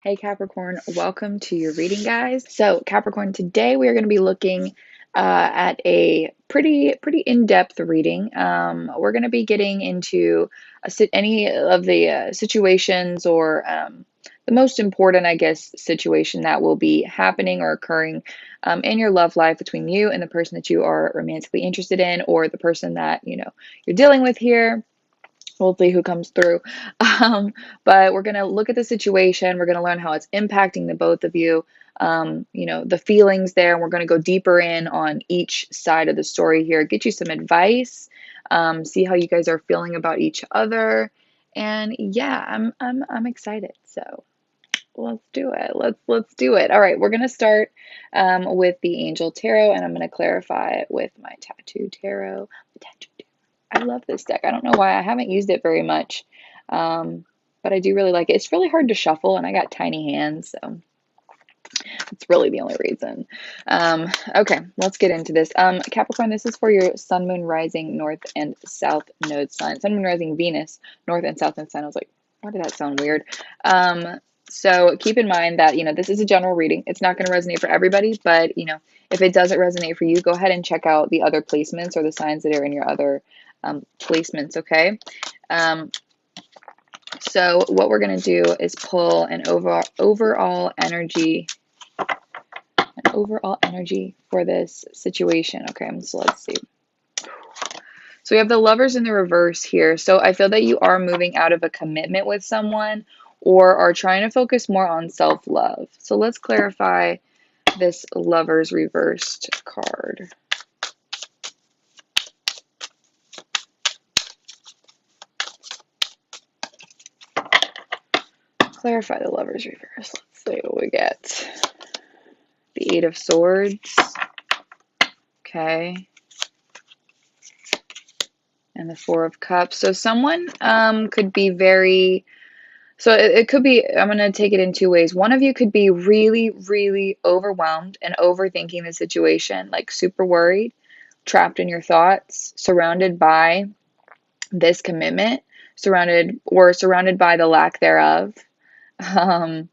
Hey Capricorn, welcome to your reading, guys. So Capricorn, today we are going to be looking at a pretty in-depth reading. We're going to be getting into any of the situations or the most important, I guess, situation that will be happening or occurring in your love life between you and the person that you are romantically interested in, or the person that you're dealing with here. We'll see who comes through. Um, but we're going to look at the situation. We're going to learn how it's impacting the both of you, the feelings there. And we're going to go deeper in on each side of the story here, get you some advice, see how you guys are feeling about each other. And yeah, I'm excited. So let's do it. Let's do it. All right, we're going to start with the Angel Tarot, and I'm going to clarify it with my Tattoo Tarot. I love this deck. I don't know why I haven't used it very much, but I do really like it. It's really hard to shuffle, and I got tiny hands, so it's really the only reason. Okay, let's get into this. Capricorn, this is for your Sun, Moon, Rising, North, and South node sign. Sun, Moon, Rising, Venus, North, and South node sign. I was like, why did that sound weird? So keep in mind that, this is a general reading. It's not going to resonate for everybody, but, if it doesn't resonate for you, go ahead and check out the other placements or the signs that are in your other placements, okay? So what we're going to do is pull an overall energy for this situation, okay? So let's see. So we have the Lovers in the reverse here. So I feel that you are moving out of a commitment with someone or are trying to focus more on self-love. So let's clarify this Lovers reversed card. Clarify the Lovers reverse. Let's see what we get. The Eight of Swords. Okay. And the Four of Cups. So someone could be very... So it could be, I'm going to take it in two ways. One of you could be really, really overwhelmed and overthinking the situation, like super worried, trapped in your thoughts, surrounded by this commitment, surrounded by the lack thereof. And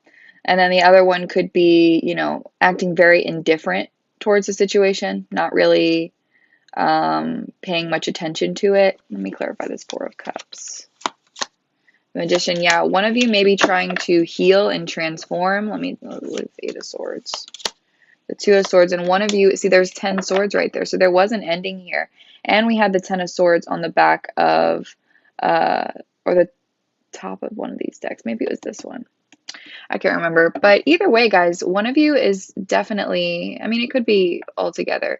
then the other one could be, acting very indifferent towards the situation, not really paying much attention to it. Let me clarify this Four of Cups. Magician, yeah, one of you may be trying to heal and transform. Let me look at the Eight of Swords. The Two of Swords, and one of you, see, there's 10 swords right there. So there was an ending here. And we had the 10 of Swords on the back of, or the top of one of these decks. Maybe it was this one. I can't remember. But either way, guys, one of you is definitely, I mean, it could be all together.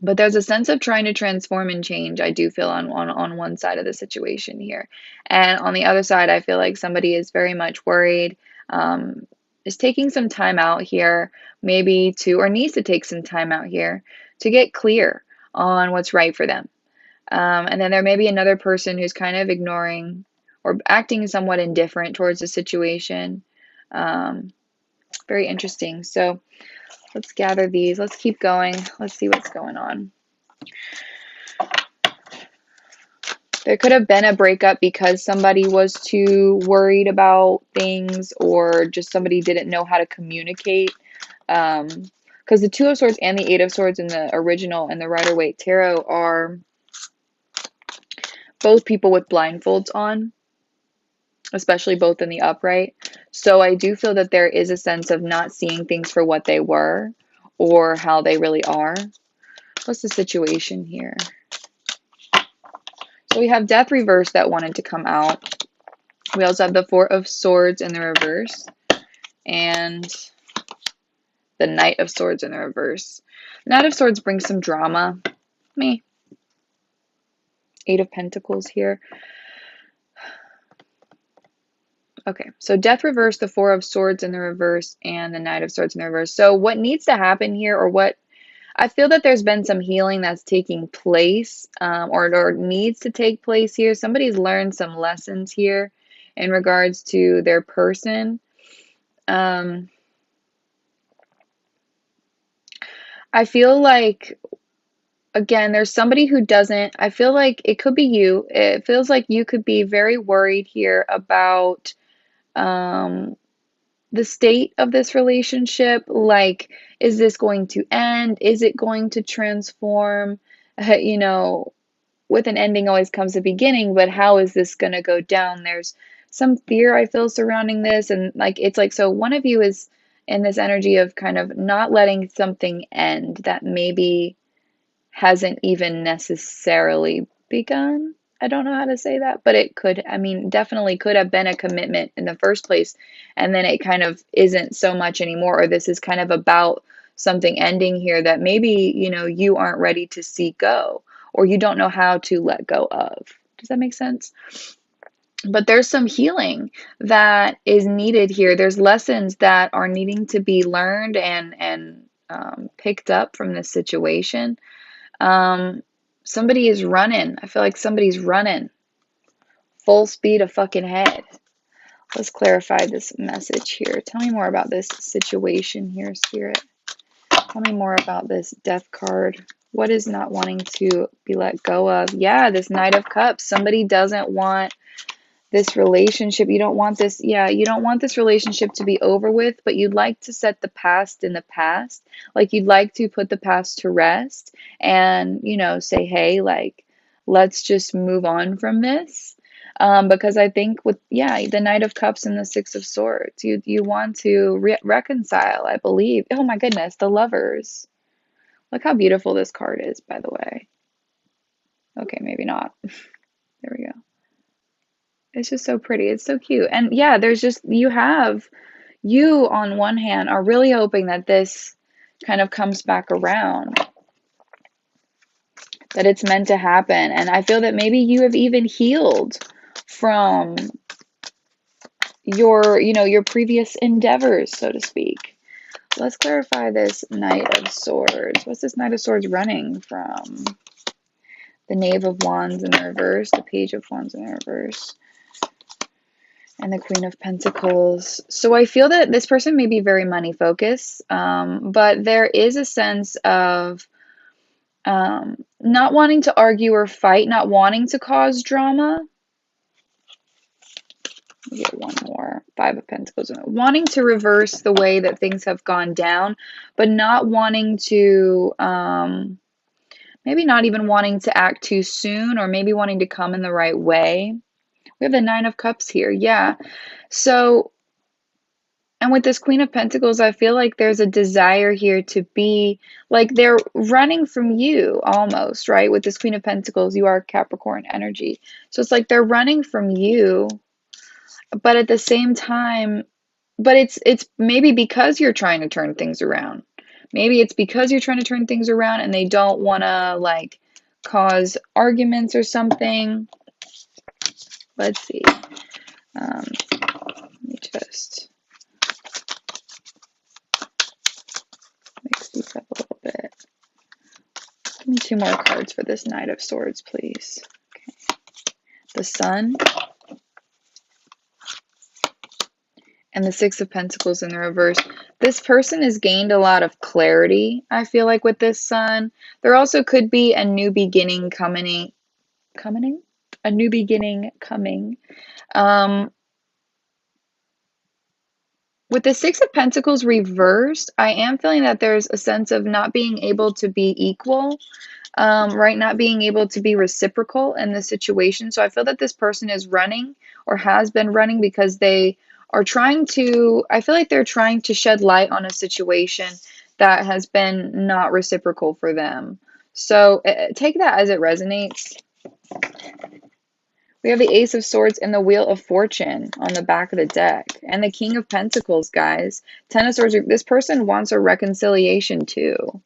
But there's a sense of trying to transform and change, I do feel, on one side of the situation here. And on the other side, I feel like somebody is very much worried, is taking some time out here, maybe to, or needs to take some time out here to get clear on what's right for them. And then there may be another person who's kind of ignoring or acting somewhat indifferent towards the situation. Very interesting. So let's gather these. Let's keep going. Let's see what's going on. There could have been a breakup because somebody was too worried about things, or just somebody didn't know how to communicate. Because the Two of Swords and the Eight of Swords in the original and the Rider-Waite Tarot are both people with blindfolds on, especially both in the upright. So I do feel that there is a sense of not seeing things for what they were or how they really are. What's the situation here? So we have Death reverse that wanted to come out. We also have the Four of Swords in the reverse and the Knight of Swords in the reverse. Knight of Swords brings some drama. Me. Eight of Pentacles here. Okay, so Death reverse, the Four of Swords in the reverse, and the Knight of Swords in the reverse. So what needs to happen here, or what I feel that there's been some healing that's taking place, or needs to take place here. Somebody's learned some lessons here in regards to their person. I feel like, again, there's somebody who doesn't, I feel like it could be you. It feels like you could be very worried here about the state of this relationship. Like, is this going to end? Is it going to transform? You know, with an ending always comes a beginning, but how is this going to go down? There's some fear I feel surrounding this. And like, it's like, so one of you is in this energy of kind of not letting something end that maybe hasn't even necessarily begun. I don't know how to say that, but it could, I mean, definitely could have been a commitment in the first place. And then it kind of isn't so much anymore, or this is kind of about something ending here that maybe, you know, you aren't ready to see go, or you don't know how to let go of. Does that make sense? But there's some healing that is needed here. There's lessons that are needing to be learned and picked up from this situation. um, Somebody is running. I feel like somebody's running full speed of fucking head. Let's clarify this message here. Tell me more about this situation here, Spirit. Tell me more about this Death card. What is not wanting to be let go of? Yeah, this Knight of Cups. Somebody doesn't want this relationship. You don't want this, yeah, you don't want this relationship to be over with, but you'd like to set the past in the past. Like, you'd like to put the past to rest and, you know, say, hey, like, let's just move on from this. Because I think with, yeah, the Knight of Cups and the Six of Swords, you want to reconcile, I believe. Oh my goodness, the Lovers. Look how beautiful this card is, by the way. Okay, maybe not. There we go. It's just so pretty. It's so cute. And yeah, there's just, you on one hand are really hoping that this kind of comes back around, that it's meant to happen. And I feel that maybe you have even healed from your, you know, your previous endeavors, so to speak. Let's clarify this Knight of Swords. What's this Knight of Swords running from? The Knave of Wands in the reverse, the Page of Wands in the reverse, and the Queen of Pentacles. So I feel that this person may be very money focused, but there is a sense of not wanting to argue or fight, not wanting to cause drama. Get one more. Five of Pentacles. Wanting to reverse the way that things have gone down, but not wanting to, maybe not even wanting to act too soon, or maybe wanting to come in the right way. We have the Nine of Cups here. Yeah. So, and with this Queen of Pentacles, I feel like there's a desire here to be, like, they're running from you almost, right? With this Queen of Pentacles, you are Capricorn energy. So it's like they're running from you, but at the same time, but it's maybe because you're trying to turn things around. Maybe it's because you're trying to turn things around and they don't want to, like, cause arguments or something. Let's see. Let me just mix these up a little bit. Give me two more cards for this Knight of Swords, please. Okay. The Sun and the Six of Pentacles in the reverse. This person has gained a lot of clarity, I feel like, with this Sun. There also could be a new beginning coming. A new beginning coming. With the Six of Pentacles reversed, I am feeling that there's a sense of not being able to be equal, right? Not being able to be reciprocal in the situation. So I feel that this person is running, or has been running, because they are trying to, I feel like they're trying to shed light on a situation that has been not reciprocal for them. So take that as it resonates. We have the Ace of Swords and the Wheel of Fortune on the back of the deck. And the King of Pentacles, guys. Ten of Swords. This person wants a reconciliation too.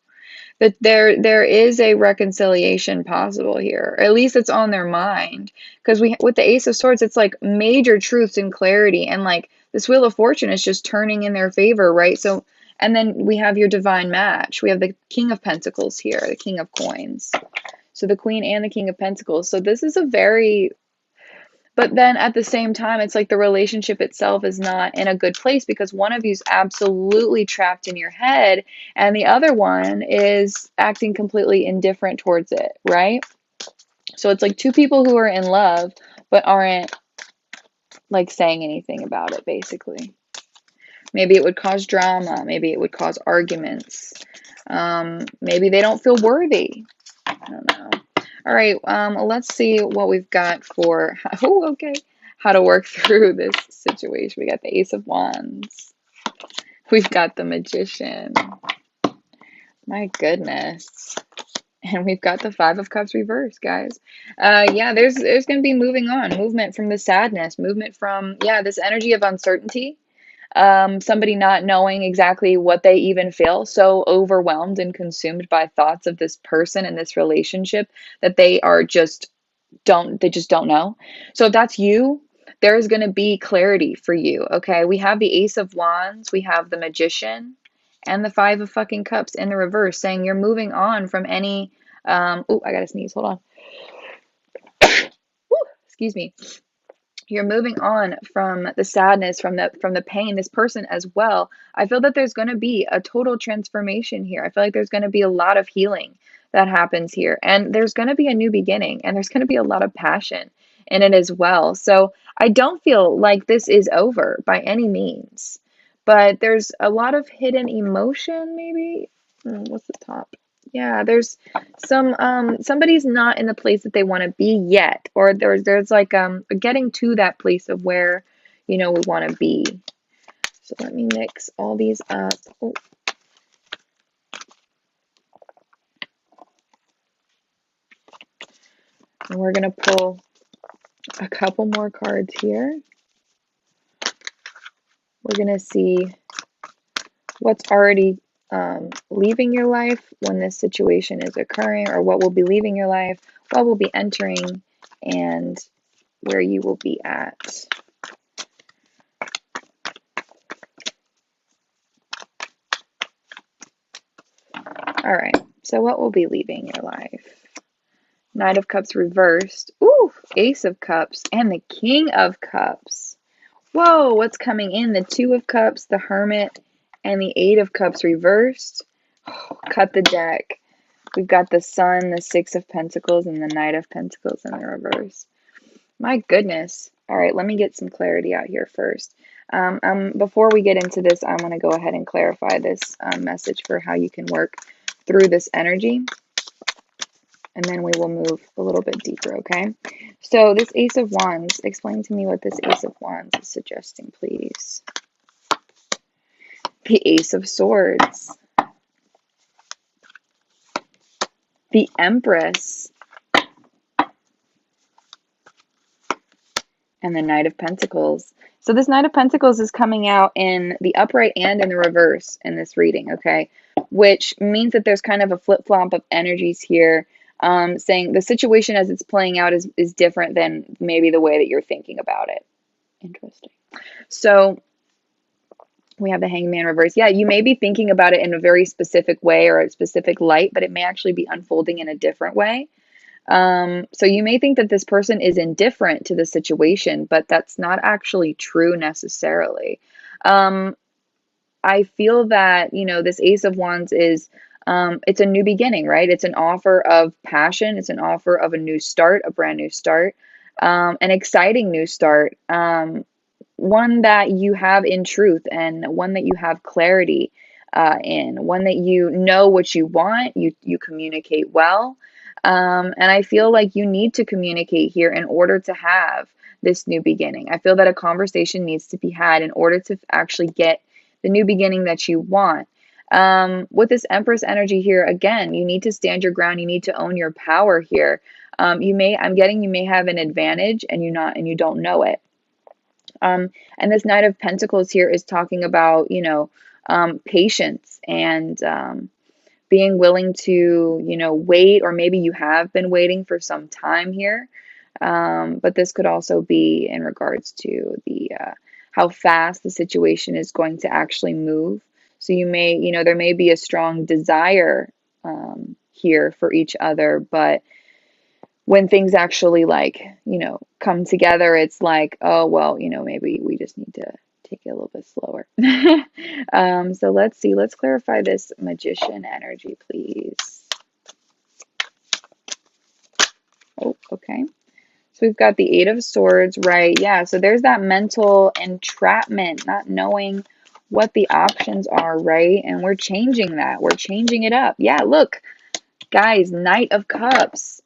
But there is a reconciliation possible here. Or at least it's on their mind. Because with the Ace of Swords, it's like major truths and clarity. And like this Wheel of Fortune is just turning in their favor, right? So, and then we have your divine match. We have the King of Pentacles here, the King of Coins. So the Queen and the King of Pentacles. So this is a very... But then at the same time, it's like the relationship itself is not in a good place, because one of you is absolutely trapped in your head and the other one is acting completely indifferent towards it, right? So it's like two people who are in love but aren't like saying anything about it, basically. Maybe it would cause drama. Maybe it would cause arguments. Maybe they don't feel worthy. I don't know. All right, let's see what we've got for, oh, okay, how to work through this situation. We got the Ace of Wands. We've got the Magician. My goodness. And we've got the Five of Cups reversed, guys. Yeah, there's going to be movement from the sadness, movement from, yeah, this energy of uncertainty. Somebody not knowing exactly what they even feel, so overwhelmed and consumed by thoughts of this person and this relationship that they are just don't know. So if that's you, there's going to be clarity for you. Okay, we have the Ace of Wands, we have the Magician, and the Five of fucking Cups in the reverse, saying you're moving on from any oh, I gotta sneeze, hold on. Woo, excuse me. You're moving on from the sadness, from the pain, this person as well. I feel that there's going to be a total transformation here. I feel like there's going to be a lot of healing that happens here, and there's going to be a new beginning, and there's going to be a lot of passion in it as well. So I don't feel like this is over by any means, but there's a lot of hidden emotion, maybe. What's the top? Yeah, there's somebody's not in the place that they want to be yet, or there's like getting to that place of where, we want to be. So let me mix all these up. Oh. And we're gonna pull a couple more cards here. We're gonna see what's already leaving your life when this situation is occurring, or what will be leaving your life, what will be entering, and where you will be at. All right, so what will be leaving your life? Knight of Cups reversed. Ooh, Ace of Cups and the King of Cups. Whoa, what's coming in? The Two of Cups, the Hermit, and the Eight of Cups reversed. Oh, cut the deck. We've got the Sun, the Six of Pentacles, and the Knight of Pentacles in the reverse. My goodness. All right, let me get some clarity out here first. Before we get into this, I want to go ahead and clarify this message for how you can work through this energy, and then we will move a little bit deeper, okay? So this Ace of Wands, explain to me what this Ace of Wands is suggesting, please. The Ace of Swords. The Empress. And the Knight of Pentacles. So this Knight of Pentacles is coming out in the upright and in the reverse in this reading, okay? Which means that there's kind of a flip-flop of energies here, saying the situation as it's playing out is different than maybe the way that you're thinking about it. Interesting. So we have the Hangman reverse. Yeah, you may be thinking about it in a very specific way or a specific light, but it may actually be unfolding in a different way. So you may think that this person is indifferent to the situation, but that's not actually true necessarily. I feel that, this Ace of Wands is, it's a new beginning, right? It's an offer of passion. It's an offer of a new start, a brand new start, an exciting new start, one that you have in truth, and one that you have clarity in, one that you know what you want, you communicate well. And I feel like you need to communicate here in order to have this new beginning. I feel that a conversation needs to be had in order to actually get the new beginning that you want. With this Empress energy here, again, you need to stand your ground. You need to own your power here. I'm getting you may have an advantage and you don't know it. And this Knight of Pentacles here is talking about, patience and being willing to, wait, or maybe you have been waiting for some time here. But this could also be in regards to the how fast the situation is going to actually move. So you may, there may be a strong desire here for each other, but when things actually come together, it's like, oh, well, maybe we just need to take it a little bit slower. So let's see. Let's clarify this Magician energy, please. Oh, okay. So we've got the Eight of Swords, right? Yeah, so there's that mental entrapment, not knowing what the options are, right? And we're changing that. We're changing it up. Yeah, look, guys, Knight of Cups.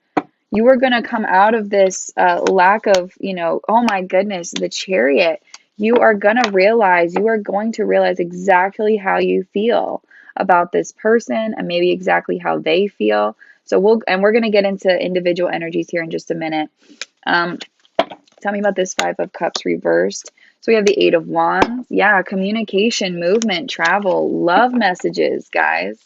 You are going to come out of this lack of, oh my goodness, the Chariot. You are going to realize, exactly how you feel about this person and maybe exactly how they feel. So we're going to get into individual energies here in just a minute. Tell me about this Five of Cups reversed. So we have the Eight of Wands. Yeah, communication, movement, travel, love messages, guys.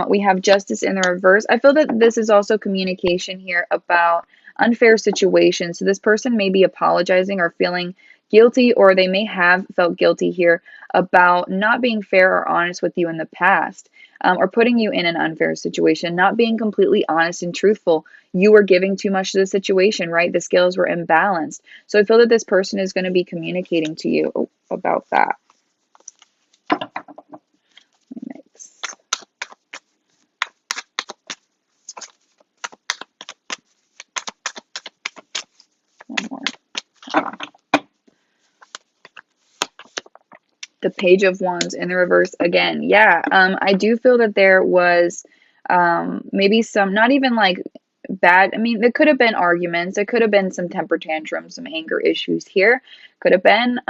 We have Justice in the reverse. I feel that this is also communication here about unfair situations. So this person may be apologizing or feeling guilty, or they may have felt guilty here about not being fair or honest with you in the past, or putting you in an unfair situation, not being completely honest and truthful. You were giving too much to the situation, right? The scales were imbalanced. So I feel that this person is going to be communicating to you about that. One more. The Page of Wands in the reverse again. Yeah, I do feel that there was maybe some, not even like bad, I mean, there could have been arguments, there could have been some temper tantrums, some anger issues here, could have been,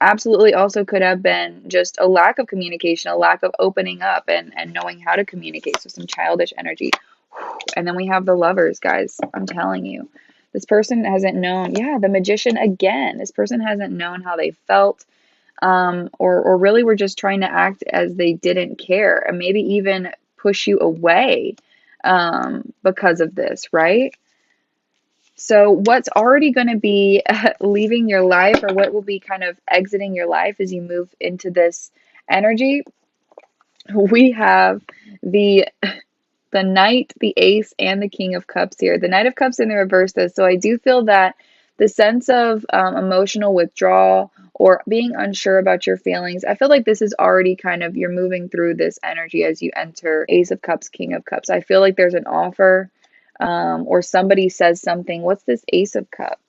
absolutely also could have been just a lack of communication, a lack of opening up and knowing how to communicate, so some childish energy. And then we have the Lovers, guys. I'm telling you, this person hasn't known, yeah, the Magician again. This person hasn't known how they felt, or really were just trying to act as they didn't care, and maybe even push you away because of this, right? So what's already going to be leaving your life, or what will be kind of exiting your life as you move into this energy, we have the Knight, the Ace, and the King of Cups here. The Knight of Cups in the reverse this. So I do feel that the sense of emotional withdrawal or being unsure about your feelings, I feel like this is already kind of, you're moving through this energy as you enter Ace of Cups, King of Cups. I feel like there's an offer, or somebody says something. What's this Ace of Cups?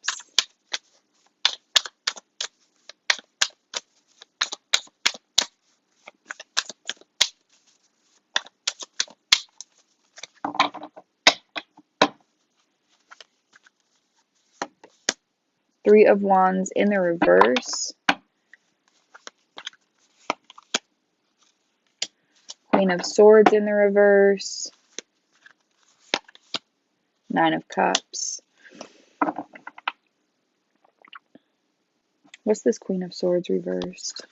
Three of Wands in the reverse. Queen of Swords in the reverse. Nine of Cups. What's this Queen of Swords reversed?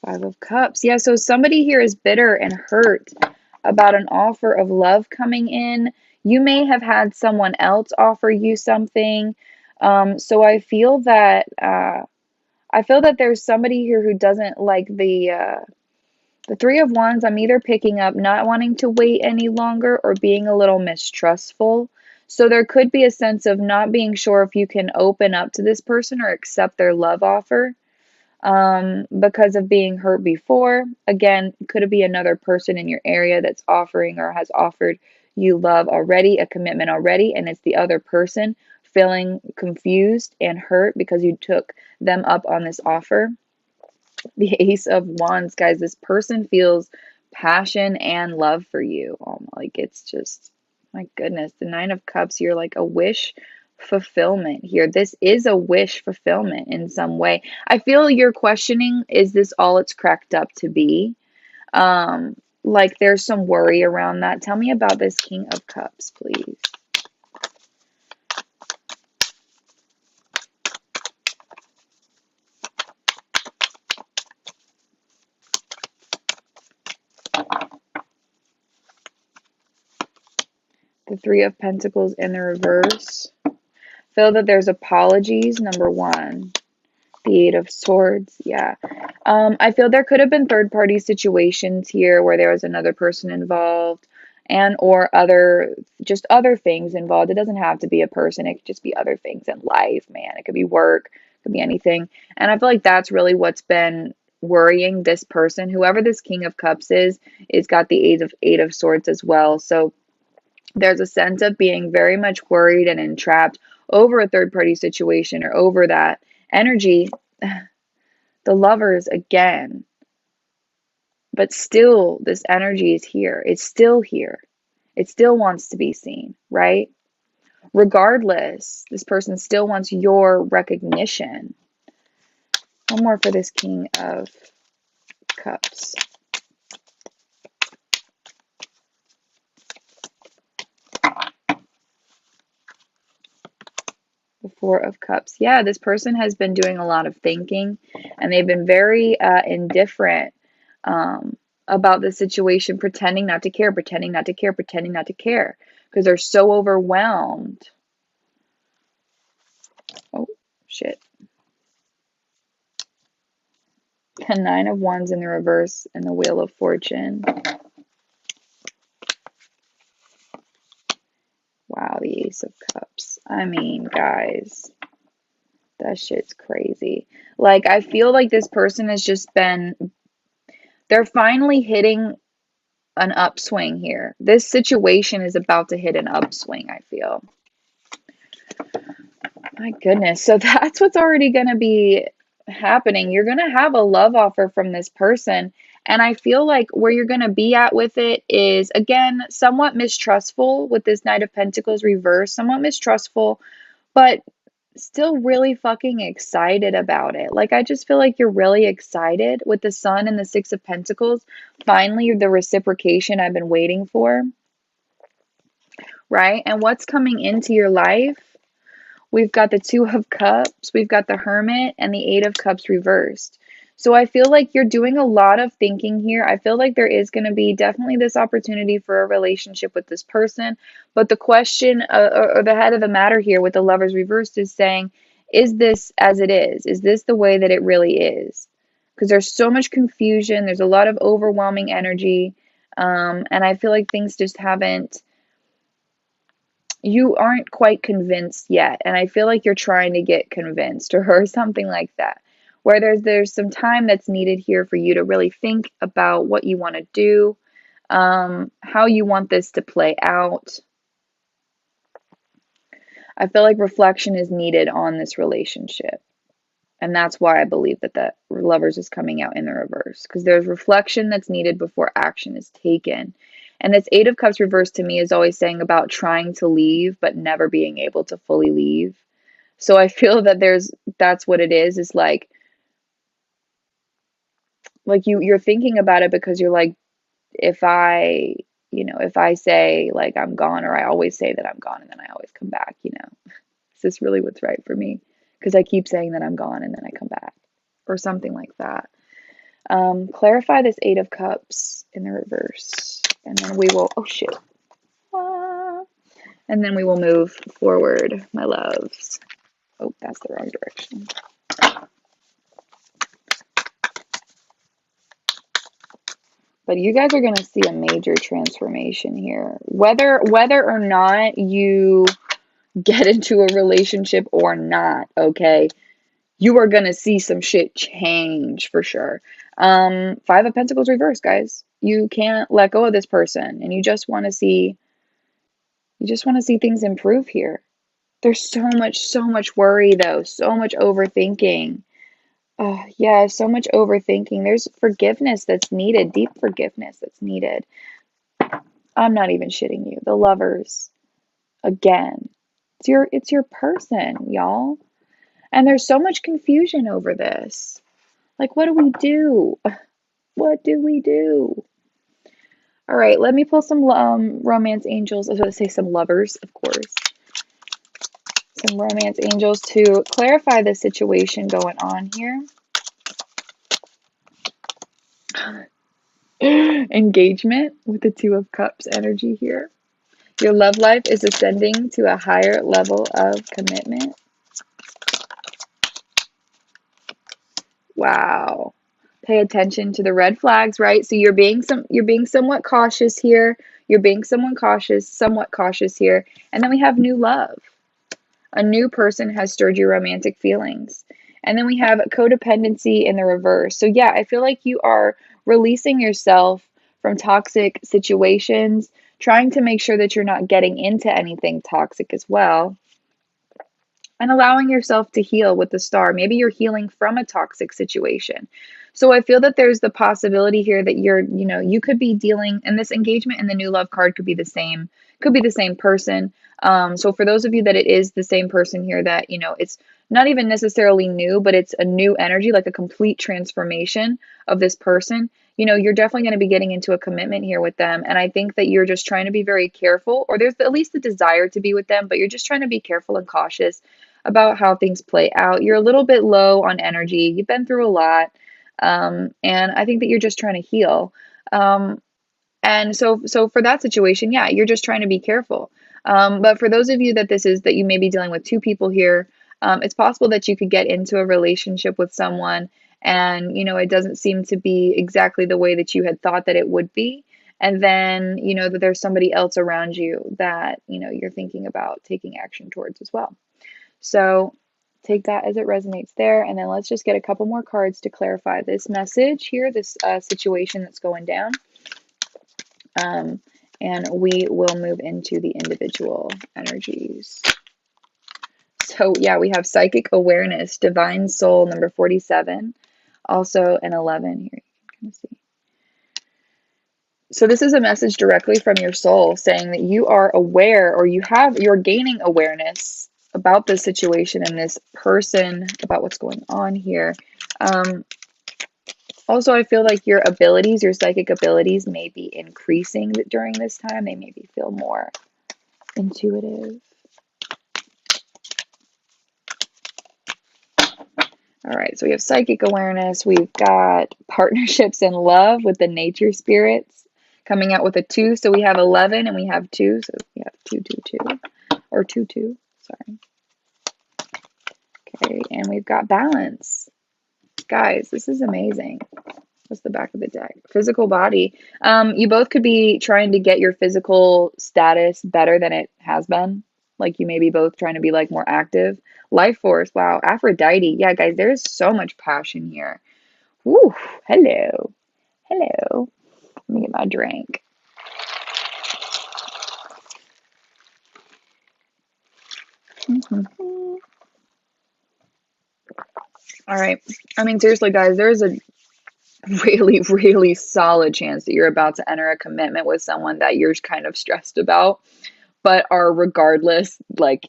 Five of Cups. Yeah, so somebody here is bitter and hurt about an offer of love coming in. You may have had someone else offer you something. So I feel that there's somebody here who doesn't like the Three of Wands. I'm either picking up not wanting to wait any longer or being a little mistrustful. So there could be a sense of not being sure if you can open up to this person or accept their love offer, because of being hurt before. Again, could it be another person in your area that's offering or has offered you love already, a commitment already, and it's the other person feeling confused and hurt because you took them up on this offer. The Ace of Wands, guys, this person feels passion and love for you. Oh, like, it's just, my goodness. The Nine of Cups, you're like a wish fulfillment here. This is a wish fulfillment in some way. I feel you're questioning, is this all it's cracked up to be? Like there's some worry around that. Tell me about this King of Cups, please. The Three of Pentacles in the reverse. Feel that there's apologies, number one. The Eight of Swords, yeah. I feel there could have been third-party situations here where there was another person involved, and or other things involved. It doesn't have to be a person. It could just be other things in life, man. It could be work, it could be anything. And I feel like that's really what's been worrying this person. Whoever this King of Cups is got the Eight of Swords as well. So There's a sense of being very much worried and entrapped over a third party situation or over that energy. The Lovers again, but still this energy is here. It's still here. It still wants to be seen, right? Regardless, this person still wants your recognition. One more for this King of Cups. The Four of Cups. Yeah, this person has been doing a lot of thinking, and they've been very indifferent about the situation, pretending not to care, pretending not to care, pretending not to care, because they're so overwhelmed. Oh, shit. The Nine of Wands in the reverse and the Wheel of Fortune. Wow, the Ace of Cups. I mean, guys, that shit's crazy. Like, I feel like this person has just been, they're finally hitting an upswing here. This situation is about to hit an upswing, I feel. My goodness. So that's what's already going to be happening. You're going to have a love offer from this person. And I feel like where you're going to be at with it is, again, somewhat mistrustful with this Knight of Pentacles reverse, somewhat mistrustful, but still really fucking excited about it. Like, I just feel like you're really excited with the Sun and the Six of Pentacles. Finally, the reciprocation I've been waiting for, right? And what's coming into your life? We've got the Two of Cups, we've got the Hermit, and the Eight of Cups reversed. So I feel like you're doing a lot of thinking here. I feel like there is going to be definitely this opportunity for a relationship with this person. But the question or the head of the matter here with the Lovers reversed is saying, is this as it is? Is this the way that it really is? Because there's so much confusion. There's a lot of overwhelming energy. And I feel like things just haven't, you aren't quite convinced yet, and I feel like you're trying to get convinced or something like that, where there's some time that's needed here for you to really think about what you want to do, how you want this to play out. I feel like reflection is needed on this relationship, and that's why I believe that the Lovers is coming out in the reverse, because there's reflection that's needed before action is taken. And this Eight of Cups reversed to me is always saying about trying to leave, but never being able to fully leave. So I feel that that's what it is like you're thinking about it because you're like, if I say like I'm gone, or I always say that I'm gone and then I always come back, is this really what's right for me? Because I keep saying that I'm gone and then I come back, or something like that. Clarify this Eight of Cups in the reverse, and then we will, oh shit. And then we will move forward, my loves. Oh, that's the wrong direction. But you guys are going to see a major transformation here. Whether or not you get into a relationship or not, okay? You are going to see some shit change for sure. Five of Pentacles reversed, guys. You can't let go of this person, and you just want to see things improve here. There's so much worry though, so much overthinking. Yeah, so much overthinking. There's forgiveness that's needed, deep forgiveness that's needed. I'm not even shitting you. The Lovers, again, it's your person, y'all. And there's so much confusion over this. Like, what do we do? What do we do? All right, let me pull some romance angels. I was going to say some lovers, of course. Some romance angels to clarify the situation going on here. Engagement with the Two of Cups energy here. Your love life is ascending to a higher level of commitment. Wow. Pay attention to the red flags, right? So you're being somewhat cautious here. You're being somewhat cautious here. And then we have new love. A new person has stirred your romantic feelings. And then we have codependency in the reverse. So yeah, I feel like you are releasing yourself from toxic situations, trying to make sure that you're not getting into anything toxic as well, and allowing yourself to heal with the star. Maybe you're healing from a toxic situation. So I feel that there's the possibility here that you could be dealing, and this engagement and the new love card could be the same person. So for those of you that it is the same person here, that, it's not even necessarily new, but it's a new energy, like a complete transformation of this person. You're definitely going to be getting into a commitment here with them. And I think that you're just trying to be very careful, or there's at least the desire to be with them, but you're just trying to be careful and cautious about how things play out. You're a little bit low on energy. You've been through a lot. And I think that you're just trying to heal. And so for that situation, yeah, you're just trying to be careful. But for those of you that you may be dealing with two people here, it's possible that you could get into a relationship with someone and, it doesn't seem to be exactly the way that you had thought that it would be. And then, that there's somebody else around you that, you're thinking about taking action towards as well. So take that as it resonates there. And then let's just get a couple more cards to clarify this message here, this situation that's going down. And we will move into the individual energies. So yeah, we have psychic awareness, divine soul, number 47, also an 11 here. You can kind of see. So this is a message directly from your soul saying that you are aware, or you're gaining awareness about this situation and this person, about what's going on here. Also, I feel like your psychic abilities may be increasing during this time. They maybe feel more intuitive. All right, so we have psychic awareness. We've got partnerships and love with the nature spirits coming out with a 2. So we have 11 and we have 2. So we have 2, 2, 2, or 2, 2. Sorry. Okay, and we've got balance. Guys, this is amazing. What's the back of the deck? Physical body. You both could be trying to get your physical status better than it has been. Like you may be both trying to be like more active. Life force. Wow. Aphrodite. Yeah, guys, there is so much passion here. Woo. Hello. Hello. Let me get my drink. All right. I mean, seriously, guys, there's a really, really solid chance that you're about to enter a commitment with someone that you're kind of stressed about, but are regardless, like,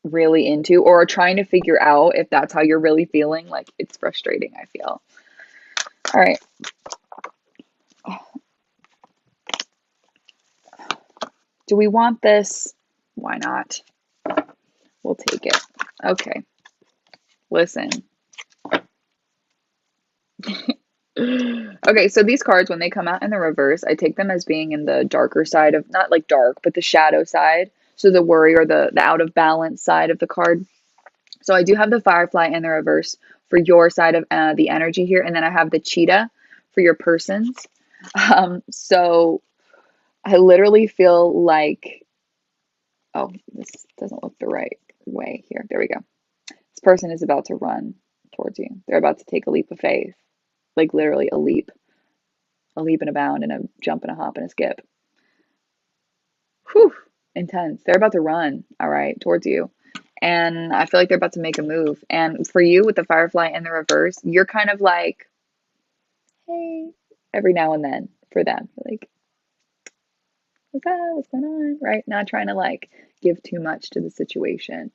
really into, or trying to figure out if that's how you're really feeling. Like, it's frustrating, I feel. All right. Do we want this? Why not? We'll take it. Okay. Listen. Okay, so these cards, when they come out in the reverse, I take them as being in the darker side of, not like dark, but the shadow side. So the worry, or the out of balance side of the card. So I do have the firefly in the reverse for your side of the energy here. And then I have the cheetah for your persons. So I literally feel like, oh, this doesn't look the right way here. There we go. This person is about to run towards you. They're about to take a leap of faith. Like literally a leap and a bound and a jump and a hop and a skip. Whew, intense. They're about to run, all right, towards you. And I feel like they're about to make a move. And for you with the firefly in the reverse, you're kind of like, hey, every now and then for them. You're like, what's up? What's going on? Right? Not trying to like give too much to the situation.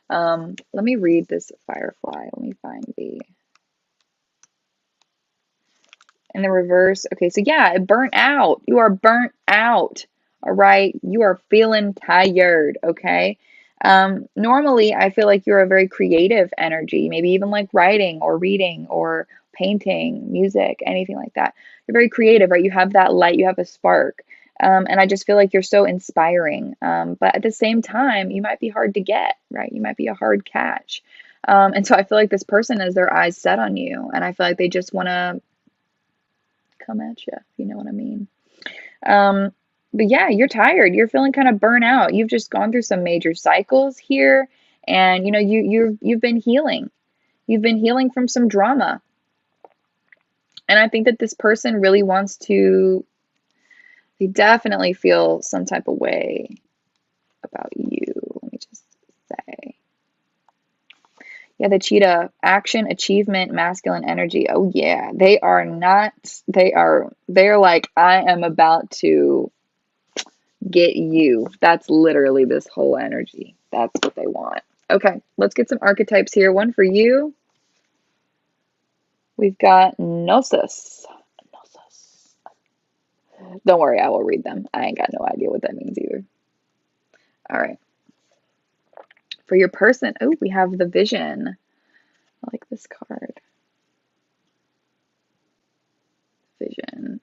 Let me read this firefly. Let me find the in the reverse. Okay, so yeah, it burnt out. You are burnt out. All right. You are feeling tired. Okay. Normally, I feel like you're a very creative energy, maybe even like writing or reading or painting, music, anything like that. You're very creative, right? You have that light, you have a spark. And I just feel like you're so inspiring. But at the same time, you might be hard to get, right? You might be a hard catch. And so I feel like this person has their eyes set on you, and I feel like they just want to come at you, if you know what I mean. But yeah, you're tired. You're feeling kind of burnt out. You've just gone through some major cycles here, and you've been healing. You've been healing from some drama. And I think that this person really wants to They definitely feel some type of way about you. Let me just say. Yeah, the cheetah, action, achievement, masculine energy. Oh yeah, they are not, they're like, I am about to get you. That's literally this whole energy. That's what they want. Okay, let's get some archetypes here. One for you. We've got Gnosis. Gnosis. Don't worry, I will read them. I ain't got no idea what that means either. All right. For your person, oh, we have the Vision. I like this card. Vision.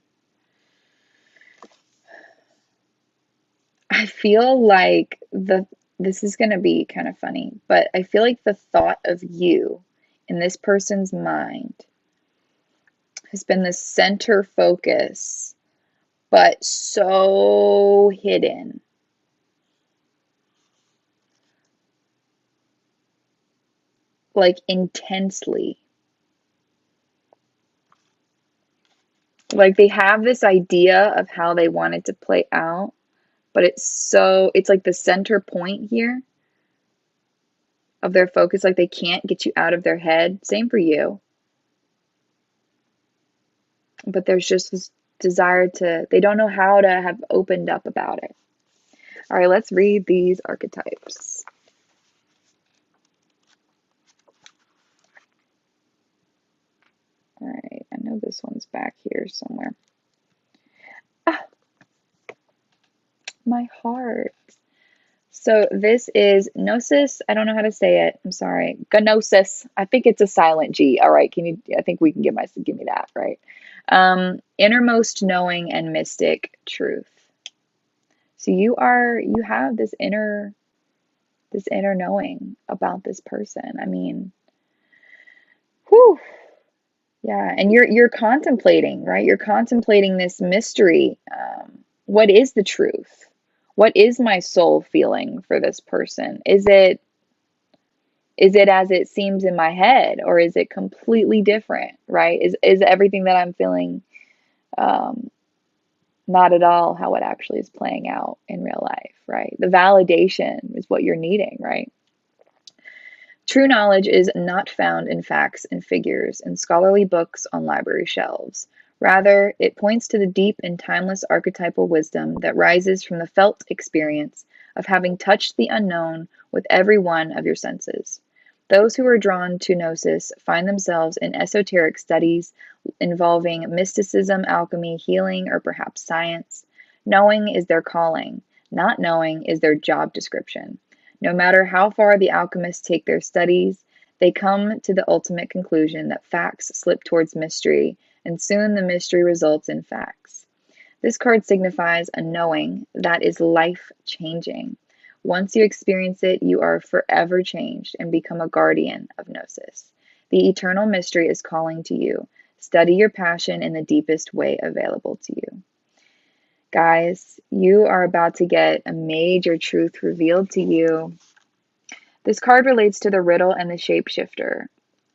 I feel like this is going to be kind of funny, but I feel like the thought of you in this person's mind has been the center focus, but so hidden. Like intensely. Like they have this idea of how they want it to play out, but it's like the center point here of their focus. Like they can't get you out of their head. Same for you. But there's just this desire they don't know how to have opened up about it. All right, let's read these archetypes. All right, I know this one's back here somewhere. Ah, my heart. So this is Gnosis. I don't know how to say it. I'm sorry. Gnosis. I think it's a silent G. All right. I think we can give me that, right? Innermost knowing and mystic truth. So you have this inner knowing about this person. I mean, whew. Yeah. And you're contemplating, right? You're contemplating this mystery. What is the truth? What is my soul feeling for this person? Is it as it seems in my head, or is it completely different, right? Is everything that I'm feeling not at all how it actually is playing out in real life, right? The validation is what you're needing, right? True knowledge is not found in facts and figures in scholarly books on library shelves. Rather, it points to the deep and timeless archetypal wisdom that rises from the felt experience of having touched the unknown with every one of your senses. Those who are drawn to Gnosis find themselves in esoteric studies involving mysticism, alchemy, healing, or perhaps science. Knowing is their calling, not knowing is their job description. No matter how far the alchemists take their studies, they come to the ultimate conclusion that facts slip towards mystery, and soon the mystery results in facts. This card signifies a knowing that is life-changing. Once you experience it, you are forever changed and become a guardian of Gnosis. The eternal mystery is calling to you. Study your passion in the deepest way available to you. Guys, you are about to get a major truth revealed to you. This card relates to the riddle and the shapeshifter.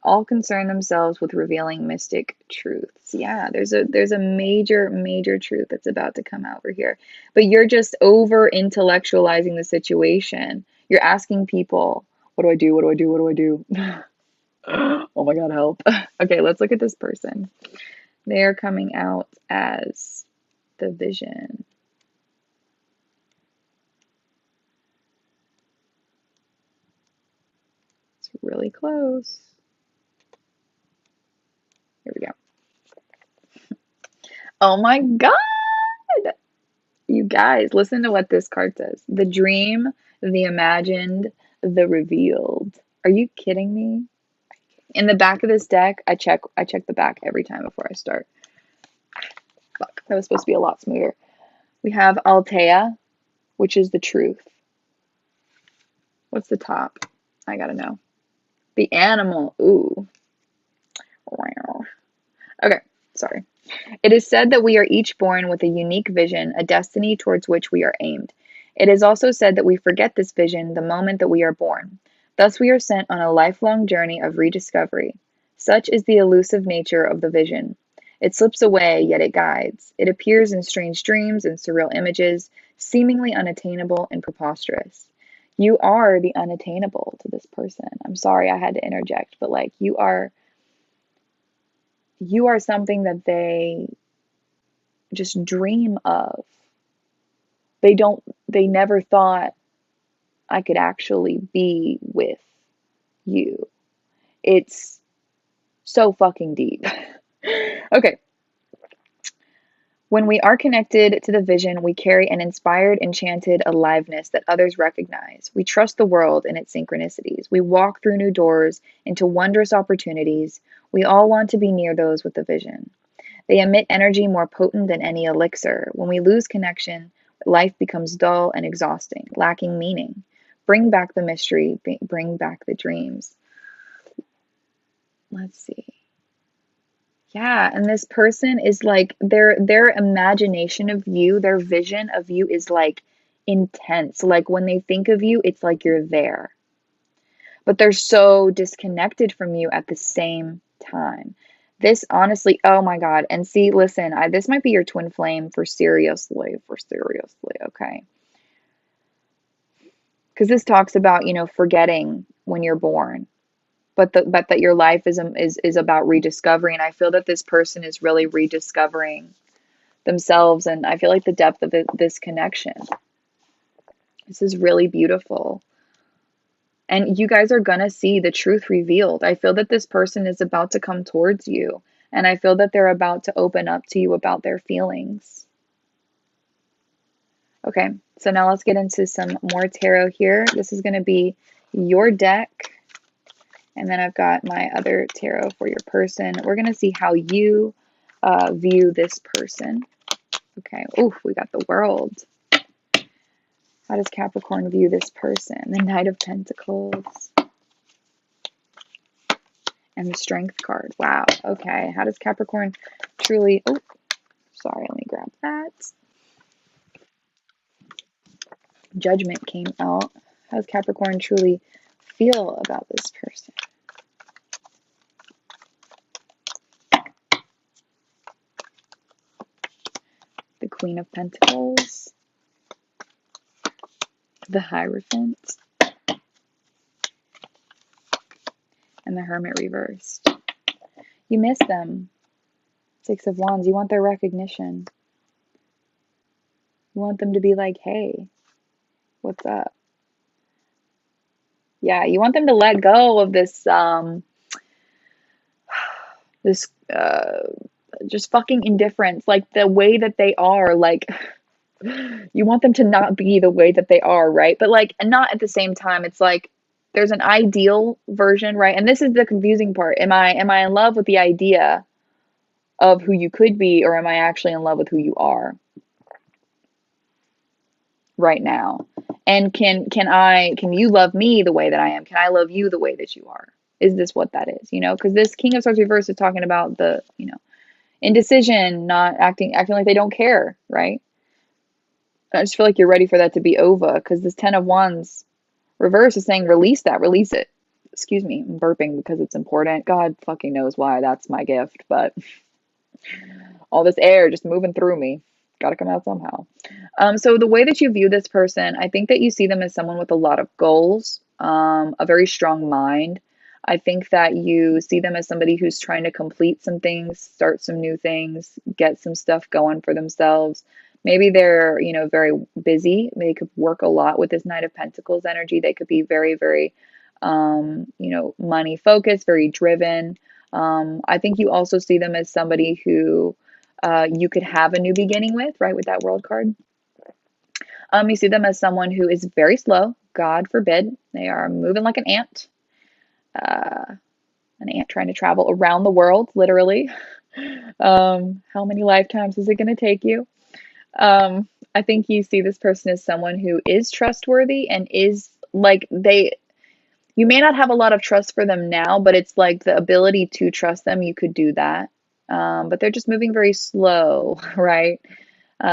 All concern themselves with revealing mystic truths. Yeah, there's a major truth that's about to come out over here. But you're just over intellectualizing the situation. You're asking people, what do I do? What do I do? What do I do? Oh my God, help. Okay, let's look at this person. They are coming out as the Vision. It's really close. Here we go. Oh my God. You guys, listen to what this card says. The dream, the imagined, the revealed. Are you kidding me? In the back of this deck, I check the back every time before I start. Fuck, that was supposed to be a lot smoother. We have Altea, which is the truth. What's the top? I gotta know. The animal. Ooh. Wow. Okay, sorry. It is said that we are each born with a unique vision, a destiny towards which we are aimed. It is also said that we forget this vision the moment that we are born. Thus, we are sent on a lifelong journey of rediscovery. Such is the elusive nature of the vision. It slips away, yet it guides. It appears in strange dreams and surreal images, seemingly unattainable and preposterous. You are the unattainable to this person. I'm sorry I had to interject, but like you are something that they just dream of. They never thought I could actually be with you. It's so fucking deep. Okay. When we are connected to the vision, we carry an inspired, enchanted aliveness that others recognize. We trust the world and its synchronicities. We walk through new doors into wondrous opportunities. We all want to be near those with the vision. They emit energy more potent than any elixir. When we lose connection, life becomes dull and exhausting, lacking meaning. Bring back the mystery, bring back the dreams. Let's see. Yeah, and this person is like their imagination of you, their vision of you is like intense. Like when they think of you, it's like you're there. But they're so disconnected from you at the same time. This honestly, oh my God. And see, listen, this might be your twin flame for seriously, okay? Because this talks about, forgetting when you're born, but that your life is about rediscovery. And I feel that this person is really rediscovering themselves, and I feel like the depth of this connection. This is really beautiful. And you guys are going to see the truth revealed. I feel that this person is about to come towards you, and I feel that they're about to open up to you about their feelings. Okay, so now let's get into some more tarot here. This is going to be your deck, and then I've got my other tarot for your person. We're going to see how you view this person. Okay, ooh, we got the World. How does Capricorn view this person? The Knight of Pentacles. And the Strength card. Wow. Okay. How does Capricorn truly... Oh, sorry. Let me grab that. Judgment came out. How does Capricorn truly feel about this person? The Queen of Pentacles. The Hierophant. And the Hermit reversed. You miss them. Six of Wands. You want their recognition. You want them to be like, hey, what's up? Yeah, you want them to let go of this, just fucking indifference, like the way that they are, like, you want them to not be the way that they are, right? But like, not at the same time, it's like, there's an ideal version, right? And this is the confusing part. Am I in love with the idea of who you could be, or am I actually in love with who you are right now? And can you love me the way that I am? Can I love you the way that you are? Is this what that is? Because this King of Swords reverse is talking about the, indecision, not acting like they don't care, right? I just feel like you're ready for that to be over, because this Ten of Wands reverse is saying release that, release it. Excuse me, I'm burping because it's important. God fucking knows why that's my gift, but all this air just moving through me. Got to come out somehow. So the way that you view this person, I think that you see them as someone with a lot of goals, a very strong mind. I think that you see them as somebody who's trying to complete some things, start some new things, get some stuff going for themselves. Maybe they're, very busy. They could work a lot with this Knight of Pentacles energy. They could be very, very, money focused, very driven. I think you also see them as somebody who you could have a new beginning with, right, with that World card. You see them as someone who is very slow. God forbid. They are moving like an ant. An ant trying to travel around the world, literally. How many lifetimes is it going to take you? I think you see this person as someone who is trustworthy and is like you may not have a lot of trust for them now, but it's like the ability to trust them, you could do that. But they're just moving very slow, right?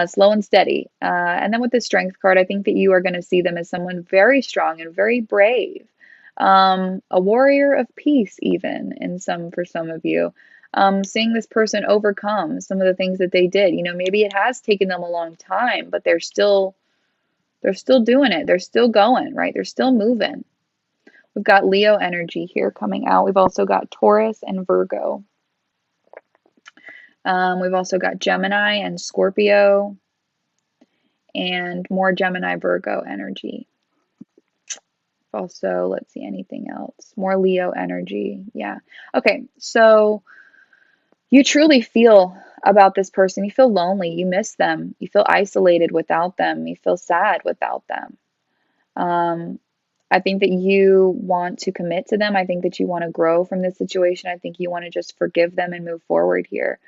Slow and steady. And then with the Strength card, I think that you are going to see them as someone very strong and very brave. A warrior of peace, even for some of you. seeing this person overcome some of the things that they did. You know, maybe it has taken them a long time, but they're still doing it. They're still going, right? They're still moving. We've got Leo energy here coming out. We've also got Taurus and Virgo. We've also got Gemini and Scorpio and more Gemini Virgo energy. Also, let's see, anything else? More Leo energy. Yeah. Okay, so you truly feel about this person. You feel lonely. You miss them. You feel isolated without them. You feel sad without them. I think that you want to commit to them. I think that you want to grow from this situation. I think you want to just forgive them and move forward here.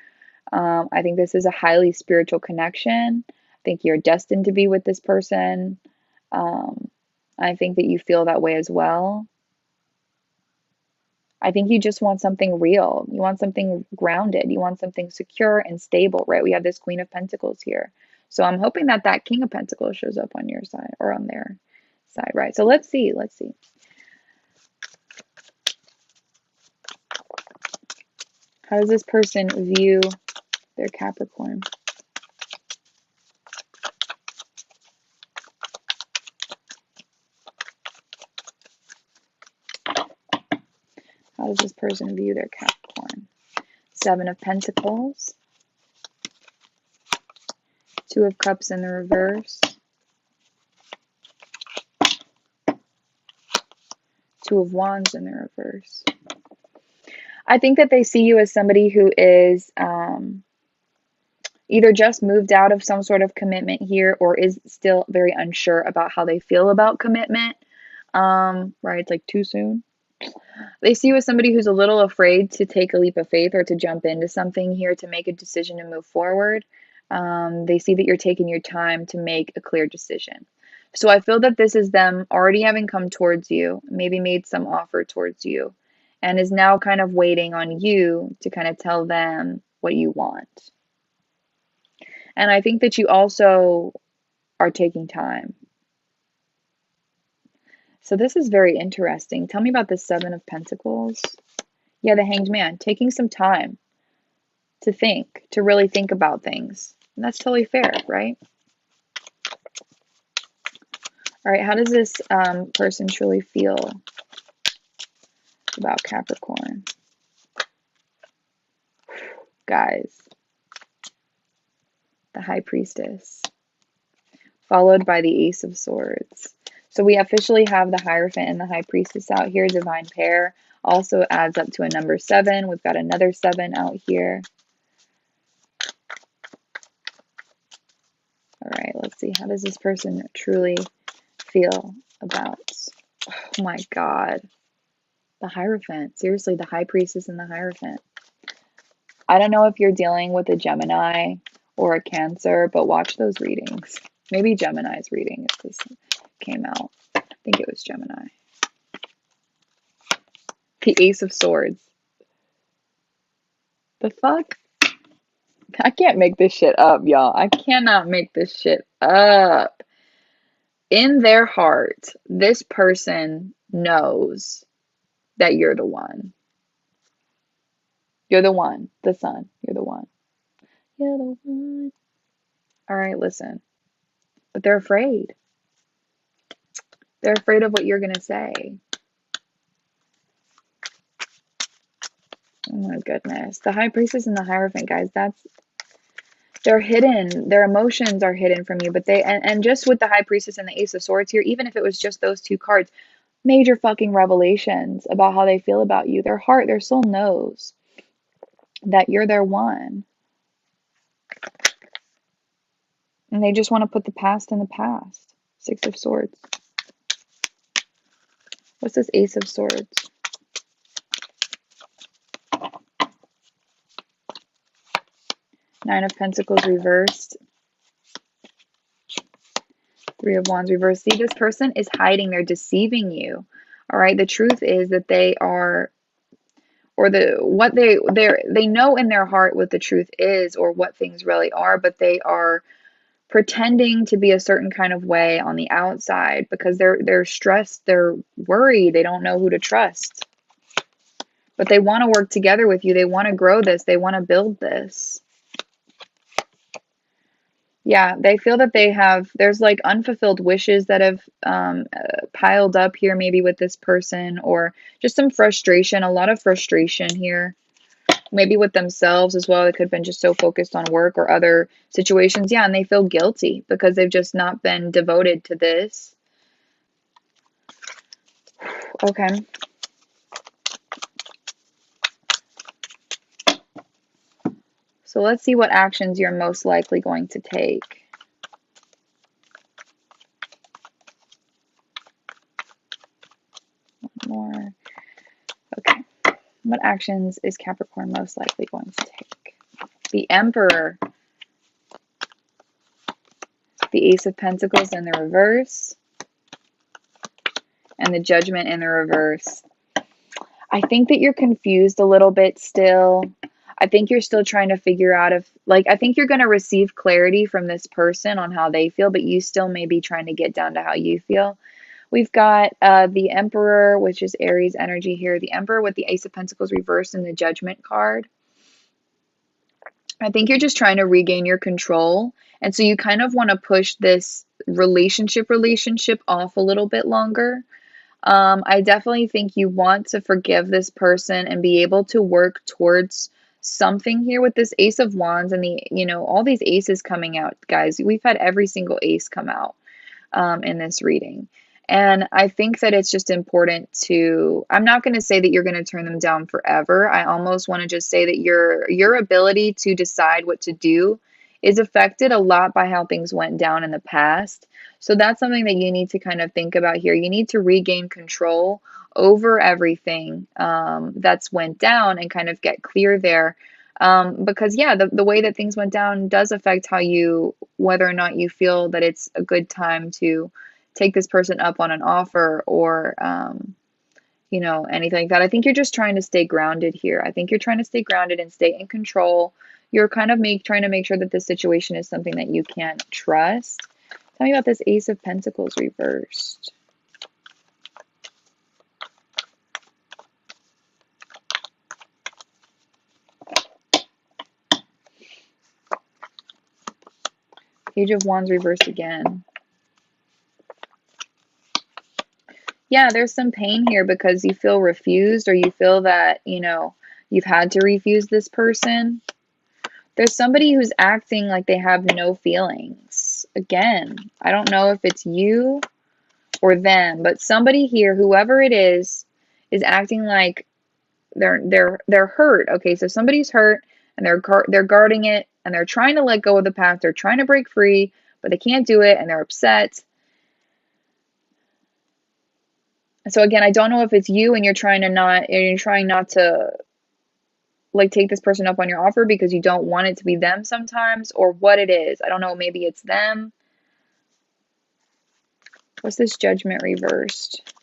I think this is a highly spiritual connection. I think you're destined to be with this person. I think that you feel that way as well. I think you just want something real. You want something grounded. You want something secure and stable, right? We have this Queen of Pentacles here. So I'm hoping that that King of Pentacles shows up on your side or on their side, right? So let's see. Let's see. How does this person view their Capricorn? How does this person view their Capricorn? Seven of Pentacles. Two of Cups in the reverse. Two of Wands in the reverse. I think that they see you as somebody who is either just moved out of some sort of commitment here or is still very unsure about how they feel about commitment. Right, it's like too soon. They see you as somebody who's a little afraid to take a leap of faith or to jump into something here to make a decision to move forward. They see that you're taking your time to make a clear decision. So I feel that this is them already having come towards you, maybe made some offer towards you, and is now kind of waiting on you to kind of tell them what you want. And I think that you also are taking time. So this is very interesting. Tell me about the Seven of Pentacles. Yeah, the Hanged Man, taking some time to think, to really think about things. And that's totally fair, right? All right, how does this person truly feel about Capricorn? Guys, the High Priestess, followed by the Ace of Swords. So we officially have the Hierophant and the High Priestess out here. Divine pair also adds up to a number 7. We've got another 7 out here. All right, let's see. How does this person truly feel about, oh my God, the Hierophant? Seriously, the High Priestess and the Hierophant. I don't know if you're dealing with a Gemini or a Cancer, but watch those readings. Maybe Gemini's reading if this came out. I think it was Gemini. The Ace of Swords. The fuck? I can't make this shit up, y'all. I cannot make this shit up. In their heart, this person knows that you're the one. You're the one. The Sun. You're the one. You're the one. All right, listen. But they're afraid. They're afraid of what you're going to say. Oh my goodness. The High Priestess and the Hierophant, guys, they're hidden. Their emotions are hidden from you. But and just with the High Priestess and the Ace of Swords here, even if it was just those two cards, major fucking revelations about how they feel about you. Their heart, their soul knows that you're their one. And they just want to put the past in the past. Six of Swords. What's this Ace of Swords? Nine of Pentacles reversed. Three of Wands reversed. See, this person is hiding. They're deceiving you. All right. The truth is that they are, or they know in their heart what the truth is or what things really are, but they are pretending to be a certain kind of way on the outside because they're stressed, they're worried, they don't know who to trust. but they want to work together with you. They want to grow this. They want to build this. Yeah, they feel that there's like unfulfilled wishes that have piled up here, maybe with this person, or just some frustration, a lot of frustration here. Maybe with themselves as well. They could have been just so focused on work or other situations. Yeah, and they feel guilty because they've just not been devoted to this. Okay. So let's see what actions you're most likely going to take. One more. Okay. What actions is Capricorn most likely going to take? The Emperor. The Ace of Pentacles in the reverse. And the Judgment in the reverse. I think that you're confused a little bit still. I think you're still trying to figure out if, like, I think you're going to receive clarity from this person on how they feel, but you still may be trying to get down to how you feel. We've got the Emperor, which is Aries energy here. The Emperor with the Ace of Pentacles reversed and the Judgment card. I think you're just trying to regain your control. And so you kind of want to push this relationship off a little bit longer. I definitely think you want to forgive this person and be able to work towards something here with this Ace of Wands and the, all these aces coming out, guys. We've had every single ace come out in this reading. And I think that it's just important to, I'm not going to say that you're going to turn them down forever. I almost want to just say that your ability to decide what to do is affected a lot by how things went down in the past. So that's something that you need to kind of think about here. You need to regain control over everything that's went down and kind of get clear there. Because yeah, the way that things went down does affect how whether or not you feel that it's a good time to take this person up on an offer or, anything like that. I think you're just trying to stay grounded here. I think you're trying to stay grounded and stay in control. You're kind of trying to make sure that this situation is something that you can't trust. Tell me about this Ace of Pentacles reversed. Page of Wands reversed again. Yeah, there's some pain here because you feel refused or you feel that, you've had to refuse this person. There's somebody who's acting like they have no feelings. Again, I don't know if it's you or them, but somebody here, whoever it is acting like they're hurt. Okay, so somebody's hurt and they're guarding it and they're trying to let go of the past. They're trying to break free, but they can't do it and they're upset. So again, I don't know if it's you and you're trying not to like take this person up on your offer because you don't want it to be them sometimes, or what it is. I don't know, maybe it's them. What's this Judgment reversed?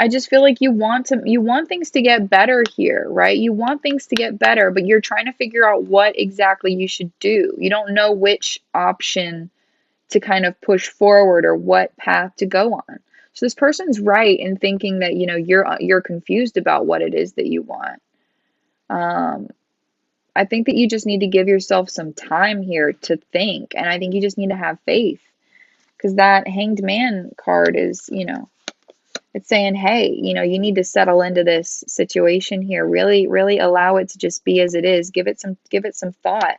I just feel like you want things to get better here, right? You want things to get better, but you're trying to figure out what exactly you should do. You don't know which option to kind of push forward or what path to go on. So this person's right in thinking that, you're confused about what it is that you want. I think that you just need to give yourself some time here to think, and I think you just need to have faith, because that Hanged Man card is, it's saying, hey, you need to settle into this situation here. Really, really allow it to just be as it is. Give it some thought.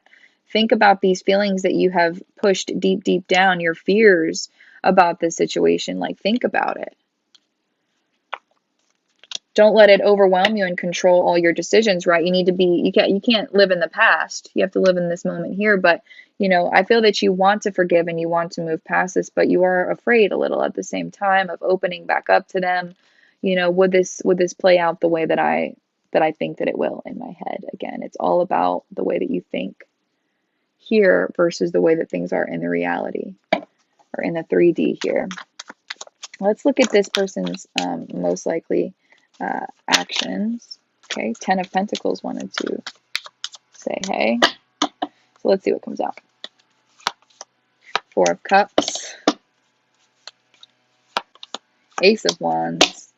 Think about these feelings that you have pushed deep, deep down, your fears about this situation. Like, think about it. Don't let it overwhelm you and control all your decisions, right? You can't live in the past. You have to live in this moment here. But, I feel that you want to forgive and you want to move past this, but you are afraid a little at the same time of opening back up to them. Would this play out the way that I think that it will in my head? Again, it's all about the way that you think here versus the way that things are in the reality or in the 3D here. Let's look at this person's most likely actions. Okay, 10 of Pentacles, 1 and 2. say hey. So let's see what comes out. Four of Cups, Ace of Wands,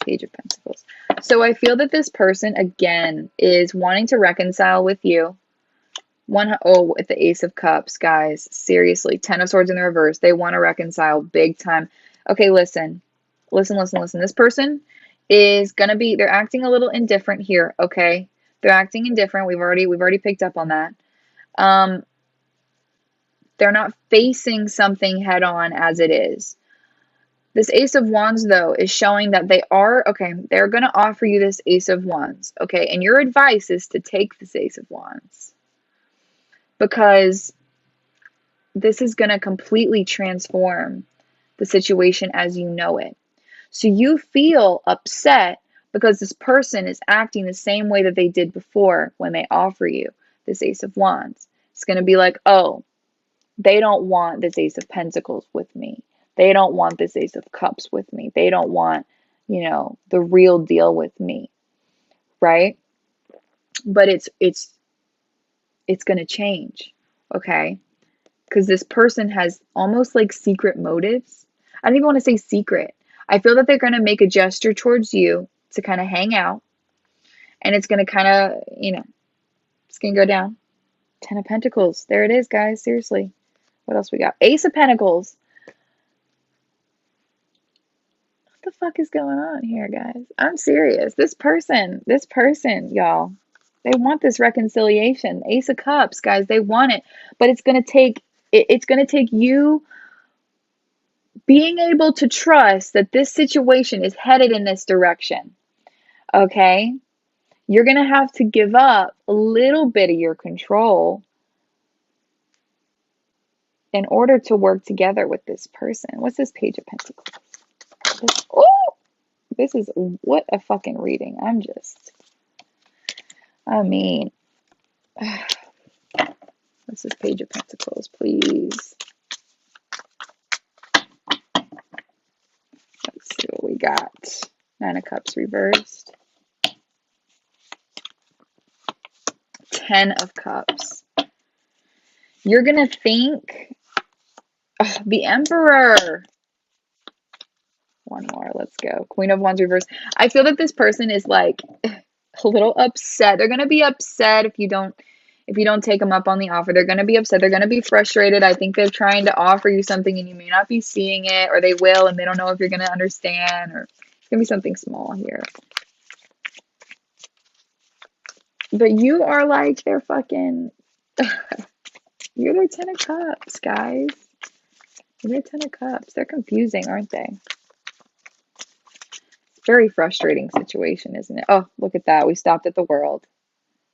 Page of Pentacles. So I feel that this person, again, is wanting to reconcile with you. With the Ace of Cups, guys. Seriously, Ten of Swords in the reverse. They want to reconcile big time. Okay, listen. This person is going to be, they're acting a little indifferent here, okay? They're acting indifferent. We've already picked up on that. They're not facing something head on as it is. This Ace of Wands, though, is showing that they're going to offer you this Ace of Wands, okay? And your advice is to take this Ace of Wands because this is going to completely transform the situation as you know it. So you feel upset because this person is acting the same way that they did before when they offer you this Ace of Wands. It's going to be like, oh, they don't want this Ace of Pentacles with me. They don't want this Ace of Cups with me. They don't want, the real deal with me, right? But it's going to change, okay? Because this person has almost like secret motives. I don't even want to say secret. I feel that they're going to make a gesture towards you to kind of hang out. And it's going to kind of, it's going to go down. Ten of Pentacles. There it is, guys. Seriously. What else we got? Ace of Pentacles. What the fuck is going on here, guys? I'm serious. This person, y'all, they want this reconciliation. Ace of Cups, guys, they want it. But it's going to take you being able to trust that this situation is headed in this direction. Okay? You're going to have to give up a little bit of your control in order to work together with this person. What's this Page of Pentacles? This is what a fucking reading. What's this Page of Pentacles, please? Let's see what we got. Nine of Cups reversed. Ten of Cups. You're going to think, the Emperor. One more, let's go. Queen of Wands reversed. I feel that this person is like a little upset. They're going to be upset if you don't take them up on the offer. They're going to be upset. They're going to be frustrated. I think they're trying to offer you something and you may not be seeing it, or they will and they don't know if you're going to understand, or it's going to be something small here. But you are like their fucking, you're their Ten of Cups, guys. You're their Ten of Cups. They're confusing, aren't they? Very frustrating situation, isn't it? Oh, look at that. We stopped at the World.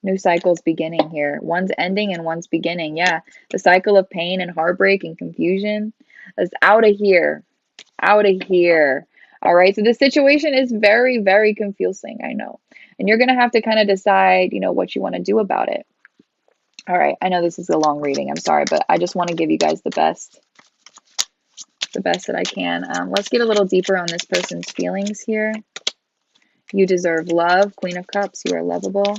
New cycle's beginning here. One's ending and one's beginning. Yeah, the cycle of pain and heartbreak and confusion is out of here. Out of here. All right, so the situation is very, very confusing, I know. And you're going to have to kind of decide, what you want to do about it. All right, I know this is a long reading. I'm sorry, but I just want to give you guys the best that I can. Let's get a little deeper on this person's feelings here. You deserve love. Queen of Cups, you are lovable.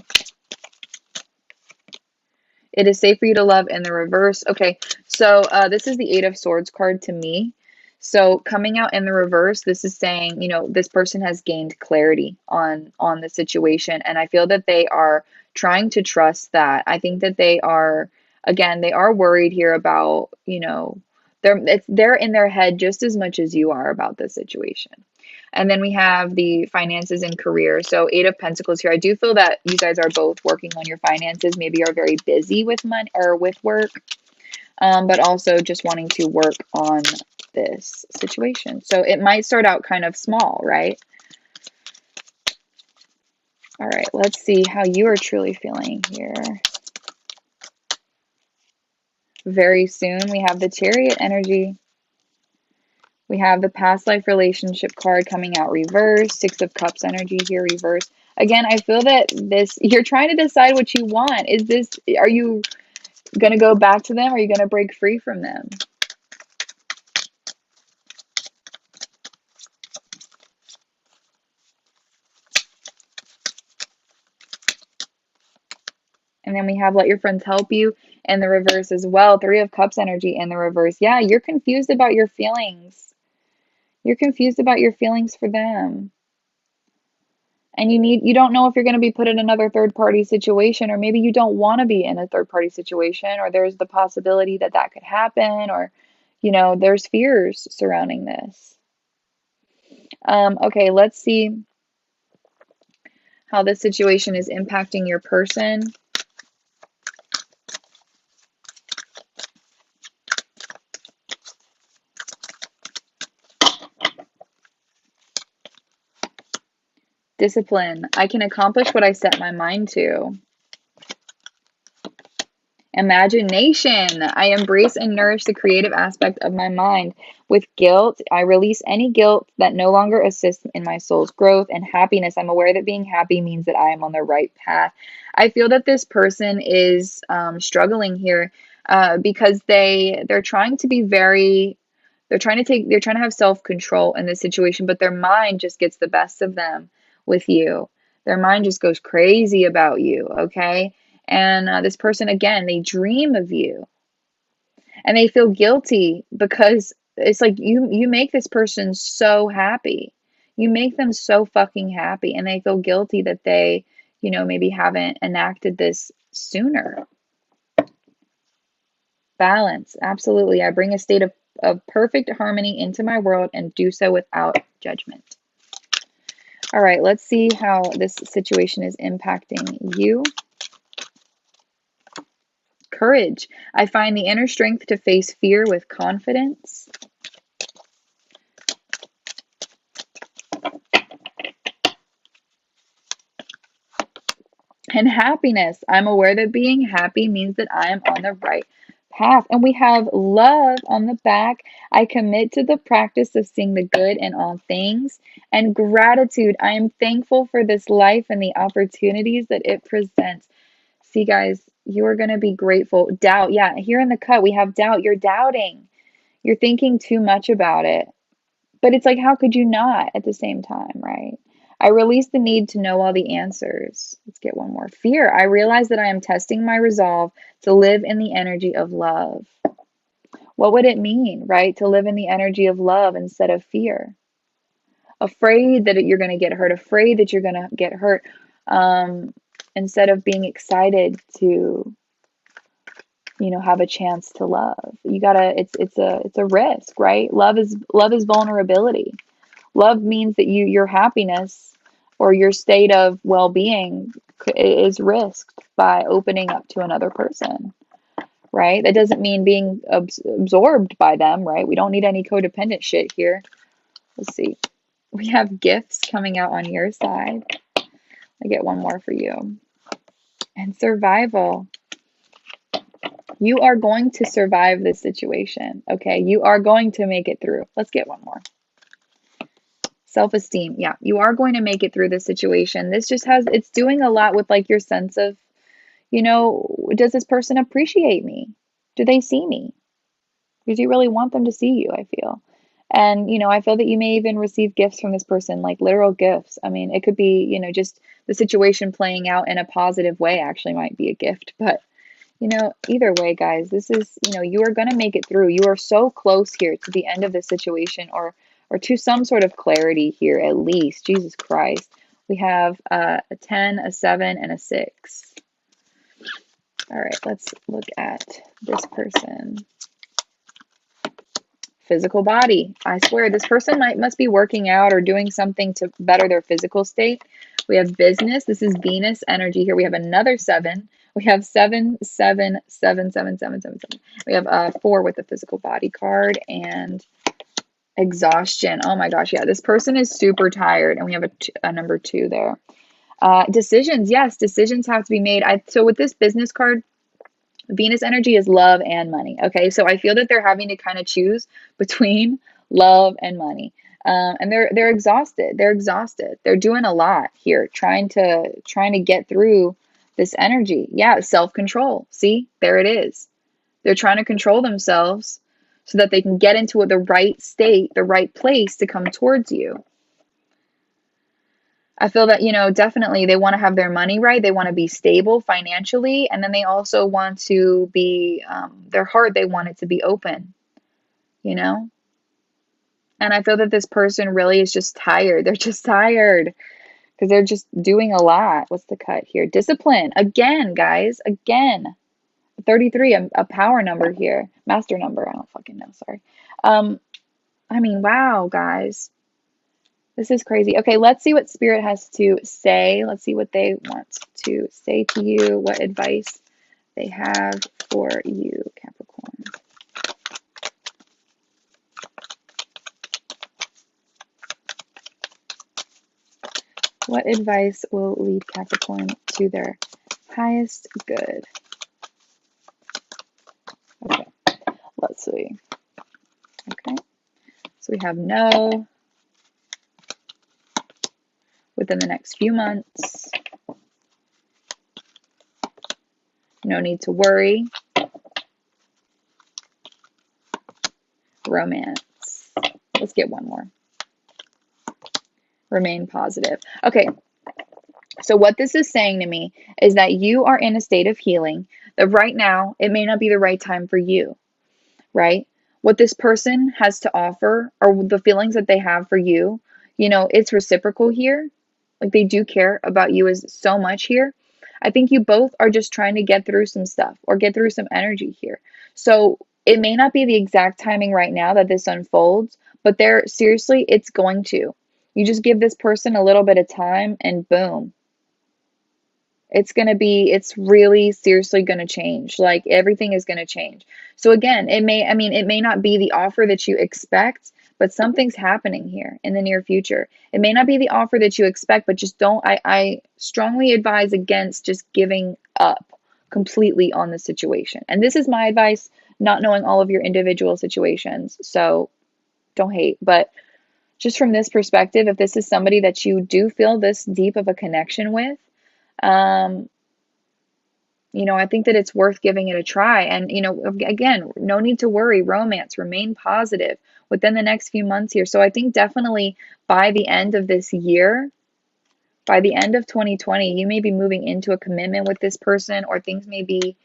It is safe for you to love in the reverse. Okay, so this is the Eight of Swords card to me. So coming out in the reverse, this is saying, this person has gained clarity on the situation. And I feel that they are trying to trust that. I think that they are worried here about, they're in their head just as much as you are about this situation. And then we have the finances and career. So Eight of Pentacles here. I do feel that you guys are both working on your finances. Maybe you're very busy with money or with work, but also just wanting to work on this situation. So it might start out kind of small, right? All right, let's see how you are truly feeling here. Very soon we have the Chariot energy. We have the past life relationship card coming out reversed. Six of Cups energy here reversed. Again, I feel that you're trying to decide what you want. Are you going to go back to them? Or are you going to break free from them? And then we have let your friends help you in the reverse as well. Three of Cups energy in the reverse. Yeah, you're confused about your feelings. You're confused about your feelings for them. And you don't know if you're going to be put in another third party situation, or maybe you don't want to be in a third party situation, or there's the possibility that that could happen, or, there's fears surrounding this. Okay, let's see how this situation is impacting your person. Discipline. I can accomplish what I set my mind to. Imagination. I embrace and nourish the creative aspect of my mind. With guilt, I release any guilt that no longer assists in my soul's growth. And happiness, I'm aware that being happy means that I am on the right path. I feel that this person is struggling here because they're trying to be very, they're trying to have self-control in this situation, but their mind just gets the best of them with you. Their mind just goes crazy about you, okay? And this person, again, they dream of you and they feel guilty because it's like you make this person so happy. You make them so fucking happy, and they feel guilty that they, maybe haven't enacted this sooner. Balance. Absolutely. I bring a state of perfect harmony into my world and do so without judgment. All right, let's see how this situation is impacting you. Courage. I find the inner strength to face fear with confidence. And happiness. I'm aware that being happy means that I am on the right path. And we have love on the back. I commit to the practice of seeing the good in all things. And gratitude. I am thankful for this life and the opportunities that it presents. See, guys, you are going to be grateful. Doubt. Yeah, here in the cut, we have doubt. You're doubting. You're thinking too much about it. But it's like, how could you not at the same time, right? I release the need to know all the answers. Let's get one more. Fear. I realize that I am testing my resolve to live in the energy of love. What would it mean, right? To live in the energy of love instead of fear. Afraid that you're going to get hurt, afraid that you're going to get hurt, instead of being excited to, have a chance to love. You gotta, it's a risk, right? Love is vulnerability. Love means that your happiness or your state of well-being is risked by opening up to another person, right? That doesn't mean being absorbed by them, right? We don't need any codependent shit here. Let's see. We have gifts coming out on your side. I get one more for you. And survival. You are going to survive this situation, okay? You are going to make it through. Let's get one more. Self-esteem. Yeah, you are going to make it through this situation. This just it's doing a lot with like your sense of, does this person appreciate me? Do they see me? Because you really want them to see you, I feel. And, I feel that you may even receive gifts from this person, like literal gifts. I mean, it could be, just the situation playing out in a positive way actually might be a gift. But, either way, guys, this is, you are going to make it through. You are so close here to the end of the situation, or to some sort of clarity here, at least. Jesus Christ. We have a 10, a 7, and a 6. All right, let's look at this person. Physical body. I swear, this person must be working out or doing something to better their physical state. We have business. This is Venus energy here. We have another 7. We have 7, 7, 7, 7, 7, 7, 7. We have 4 with the physical body card, and exhaustion. Oh my gosh, yeah, this person is super tired, and we have a number 2 there. Decisions. Yes, decisions have to be made. So with this business card, Venus energy is love and money. Okay, so I feel that they're having to kind of choose between love and money, and they're exhausted. They're exhausted. They're doing a lot here, trying to get through this energy. Yeah, self-control. See, there it is. They're trying to control themselves so that they can get into the right state, the right place to come towards you. I feel that, definitely they want to have their money right. They want to be stable financially. And then they also want to be, their heart, they want it to be open, you know? And I feel that this person really is just tired. They're just tired because they're just doing a lot. What's the cut here? Discipline. Again, guys, again. 33, a power number here. Master number. I don't fucking know. Sorry. I mean, wow, guys. This is crazy. Okay, let's see what Spirit has to say. Let's see what they want to say to you, what advice they have for you, Capricorn. What advice will lead Capricorn to their highest good? Okay, let's see. Okay, so we have no within the next few months. No need to worry. Romance. Let's get one more. Remain positive. Okay, so what this is saying to me is that you are in a state of healing, that right now it may not be the right time for you, right? What this person has to offer or the feelings that they have for you, it's reciprocal here. Like they do care about you as so much here. I think you both are just trying to get through some stuff or get through some energy here. So it may not be the exact timing right now that this unfolds, but there seriously, it's going to. You just give this person a little bit of time and boom, it's really seriously going to change. Like everything is going to change. So again, it may not be the offer that you expect, but something's happening here in the near future. It may not be the offer that you expect, but just I strongly advise against just giving up completely on the situation. And this is my advice, not knowing all of your individual situations. So don't hate, but just from this perspective, if this is somebody that you do feel this deep of a connection with, um, I think that it's worth giving it a try. And, again, no need to worry. Romance, remain positive within the next few months here. So I think definitely by the end of this year, by the end of 2020, you may be moving into a commitment with this person, or things may be,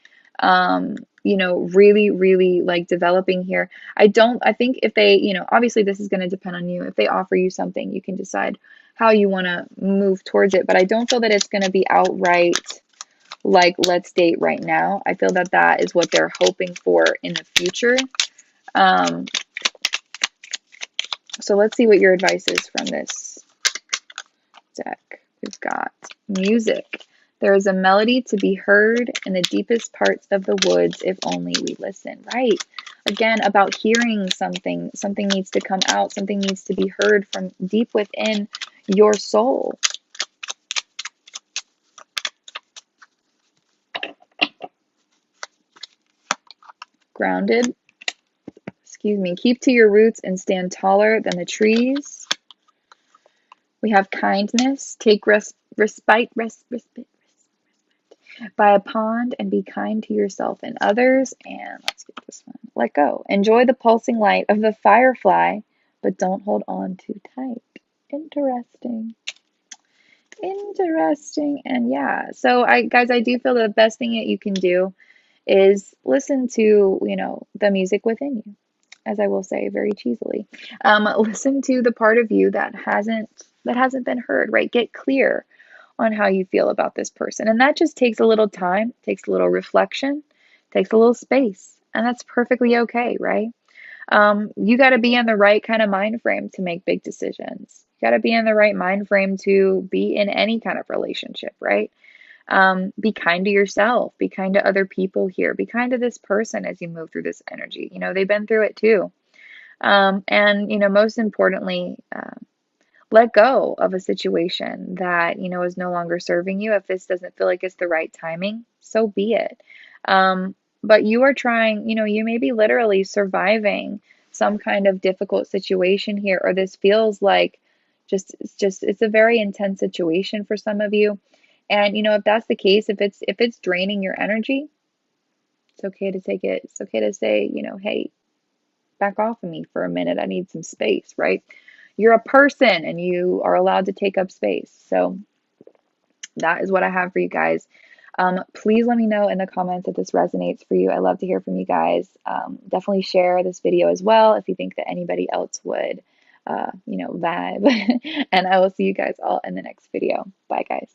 really, really like developing here. I think if they, obviously this is going to depend on you. If they offer you something, you can decide how you want to move towards it. But I don't feel that it's going to be outright like let's date right now. I feel that that is what they're hoping for in the future. So let's see what your advice is from this deck. We've got music. There is a melody to be heard in the deepest parts of the woods if only we listen. Right. Again, about hearing something. Something needs to come out. Something needs to be heard from deep within your soul. Grounded. Excuse me. Keep to your roots and stand taller than the trees. We have kindness. Take respite by a pond and be kind to yourself and others. And let's get this one. Let go. Enjoy the pulsing light of the firefly, but don't hold on too tight. Interesting. Interesting. And yeah, so guys, I do feel the best thing that you can do is listen to, the music within you, as I will say very cheesily. Listen to the part of you that hasn't been heard, right? Get clear on how you feel about this person. And that just takes a little time, takes a little reflection, takes a little space, and that's perfectly okay, right? You got to be in the right kind of mind frame to make big decisions. You got to be in the right mind frame to be in any kind of relationship, right? Be kind to yourself, be kind to other people here, be kind to this person as you move through this energy. They've been through it too. And, most importantly, let go of a situation that, is no longer serving you. If this doesn't feel like it's the right timing, so be it. But you are trying, you may be literally surviving some kind of difficult situation here, or this feels like it's a very intense situation for some of you. And, if that's the case, if it's draining your energy, it's okay to take it. It's okay to say, hey, back off of me for a minute. I need some space, right? you're a person and you are allowed to take up space. So that is what I have for you guys. Please let me know in the comments if this resonates for you. I love to hear from you guys. Definitely share this video as well if you think that anybody else would, vibe. And I will see you guys all in the next video. Bye, guys.